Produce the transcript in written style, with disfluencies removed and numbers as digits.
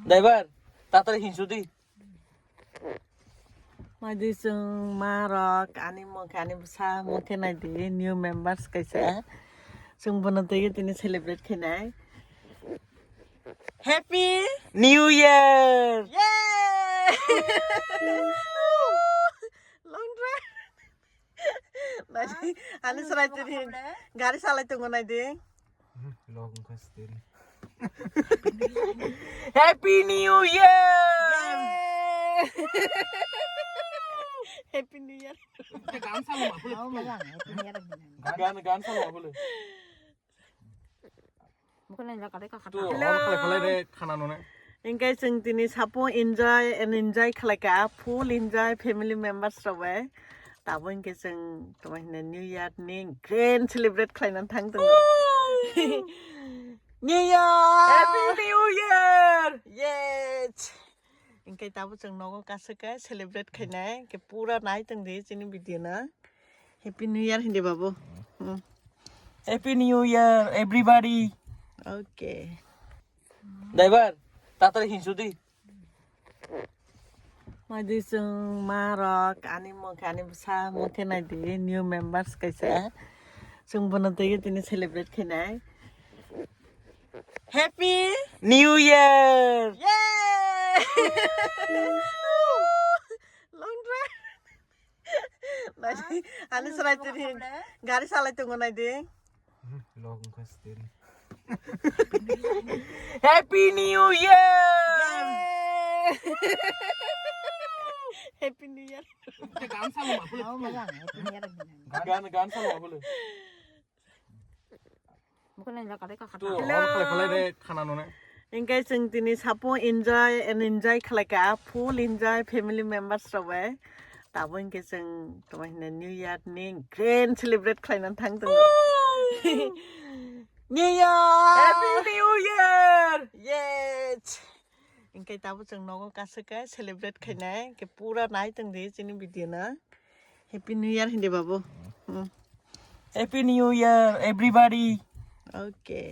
Driver, tatay hinsudi. Madi sung marok ani sa mungkin ada new members kaisa sung bonategi tini celebrate khenai. Happy New Year! Yay! Long drive. Nadi ani sarai tini gari salai tunggu nadi. Long question. Happy New Year! Happy New Year. গান চালো মা বলে Oh, malang. Happy New Year. গান চালো মা বলে Bukan yang kata kakak. তো হল খালে খালে রে খানা ননে Ingkai sing tini sapo enjoy khalaka full enjoy family members rawe. Tabo ingkai sing tomahina New Year ning grand celebrate khlainan thang tung. New Year! Happy New Year! Yes! Ingkai tabo sing nogo kasaka celebrate khainai ke pura nai tung de chini video na. Happy New Year hindi babu. Happy New Year everybody! Okay. Driver, tatay hinsudi. Madi sung marok ani sa mungkin ada new members kaisa sung bonategi tini celebrate khenai. Happy New Year! Yay! Long drive. Nadi ani sarai tini gari salai tunggu nadi. Long question. Happy New Year! Happy New Year. গান চালো মা বলে Oh, malang. Happy New Year. গান চালো মা বলে Bukan yang kata kakak. তো হল খালে খালে রে খানা ননে Ingkai sing tini sapo enjoy khalaka full enjoy family members rawe. Tabo ingkai sing tomahina New Year ning grand celebrate khlainan thang tung. New Year! Happy New Year! Yes! Ingkai tabo sing nogo kasaka celebrate khainai ke pura nai tung de chini video na. Happy New Year hindi babu. Happy New Year everybody! Okay.